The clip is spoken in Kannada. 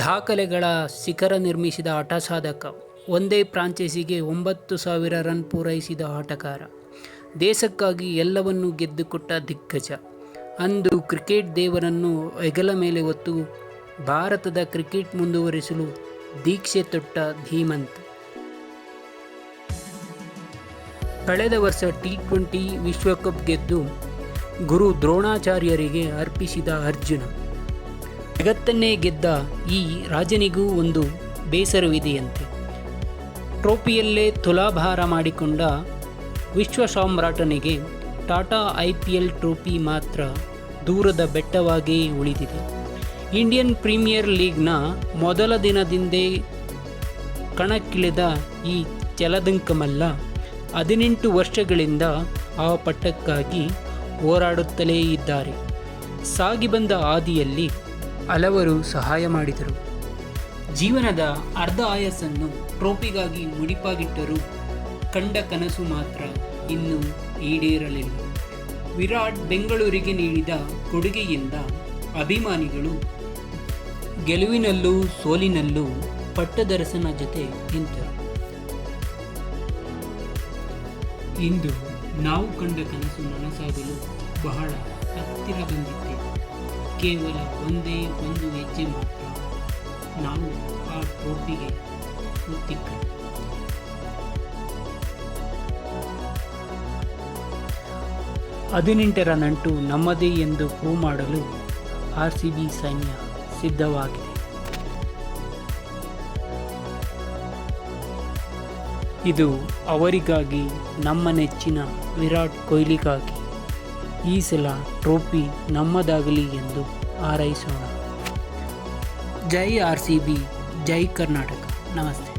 ದಾಖಲೆಗಳ ಶಿಖರ ನಿರ್ಮಿಸಿದ ಆಟ ಸಾಧಕ, ಒಂದೇ ಫ್ರಾಂಚೈಸಿಗೆ 9,000 ರನ್ ಪೂರೈಸಿದ ಆಟಗಾರ, ದೇಶಕ್ಕಾಗಿ ಎಲ್ಲವನ್ನೂ ಗೆದ್ದುಕೊಟ್ಟ ದಿಗ್ಗಜ. ಅಂದು ಕ್ರಿಕೆಟ್ ದೇವರನ್ನು ಹೆಗಲ ಮೇಲೆ ಹೊತ್ತು ಭಾರತದ ಕ್ರಿಕೆಟ್ ಮುಂದುವರಿಸಲು ದೀಕ್ಷೆ ತೊಟ್ಟ ಧೀಮಂತ. ಕಳೆದ ವರ್ಷ T20 ವಿಶ್ವಕಪ್ ಗೆದ್ದು ಗುರು ದ್ರೋಣಾಚಾರ್ಯರಿಗೆ ಅರ್ಪಿಸಿದ ಅರ್ಜುನ, ಜಗತ್ತನ್ನೇ ಗೆದ್ದ ಈ ರಾಜನಿಗೂ ಒಂದು ಬೇಸರವಿದೆಯಂತೆ. ಟ್ರೋಫಿಯಲ್ಲೇ ತುಲಾಭಾರ ಮಾಡಿಕೊಂಡ ವಿಶ್ವ ಸಾಮ್ರಾಟನಿಗೆ ಟಾಟಾ IPL ಟ್ರೋಫಿ ಮಾತ್ರ ದೂರದ ಬೆಟ್ಟವಾಗಿಯೇ ಉಳಿದಿದೆ. ಇಂಡಿಯನ್ ಪ್ರೀಮಿಯರ್ ಲೀಗ್ನ ಮೊದಲ ದಿನದಿಂದೇ ಕಣಕ್ಕಿಳಿದ ಈ ಛಲದಂಕಮಲ್ಲ 18 ವರ್ಷಗಳಿಂದ ಆ ಪಟ್ಟಕ್ಕಾಗಿ ಹೋರಾಡುತ್ತಲೇ ಇದ್ದಾರೆ. ಸಾಗಿ ಬಂದ ಹಾದಿಯಲ್ಲಿ ಹಲವರು ಸಹಾಯ ಮಾಡಿದರು. ಜೀವನದ ಅರ್ಧ ಆಯಸ್ಸನ್ನು ಟ್ರೋಫಿಗಾಗಿ ಮುಡಿಪಾಗಿಟ್ಟರೂ ಕಂಡ ಕನಸು ಮಾತ್ರ ಇನ್ನೂ ಈಡೇರಲಿಲ್ಲ. ವಿರಾಟ್ ಬೆಂಗಳೂರಿಗೆ ನೀಡಿದ ಕೊಡುಗೆಯಿಂದ ಅಭಿಮಾನಿಗಳು ಗೆಲುವಿನಲ್ಲೂ ಸೋಲಿನಲ್ಲೂ ಪಟ್ಟದರಸನ ಜೊತೆ ನಿಂತರು. ಇಂದು ನಾವು ಕಂಡ ಕನಸು ನನಸಾಗಲು ಬಹಳ ಹತ್ತಿರ ಬಂದಿದೆ. ಕೇವಲ ಒಂದೇ ಒಂದು ಹೆಜ್ಜೆ ಮಾತ್ರ ನಾವು ಆ ಟ್ರೋಫಿಗೆ ಮುತ್ತಿಕ್ಕರು. 18ರ ನಂಟು ನಮ್ಮದೇ ಎಂದು ಪ್ರೂವ್ ಮಾಡಲು RCB ಸೈನ್ಯ ಸಿದ್ಧವಾಗಿದೆ. ಇದು ಅವರಿಗಾಗಿ, ನಮ್ಮ ನೆಚ್ಚಿನ ವಿರಾಟ್ ಕೊಹ್ಲಿಗಾಗಿ ಈ ಸಲ ಟ್ರೋಫಿ ನಮ್ಮದಾಗಲಿ ಎಂದು ಹಾರೈಸೋಣ. ಜೈ RCB, ಜೈ ಕರ್ನಾಟಕ. ನಮಸ್ತೆ.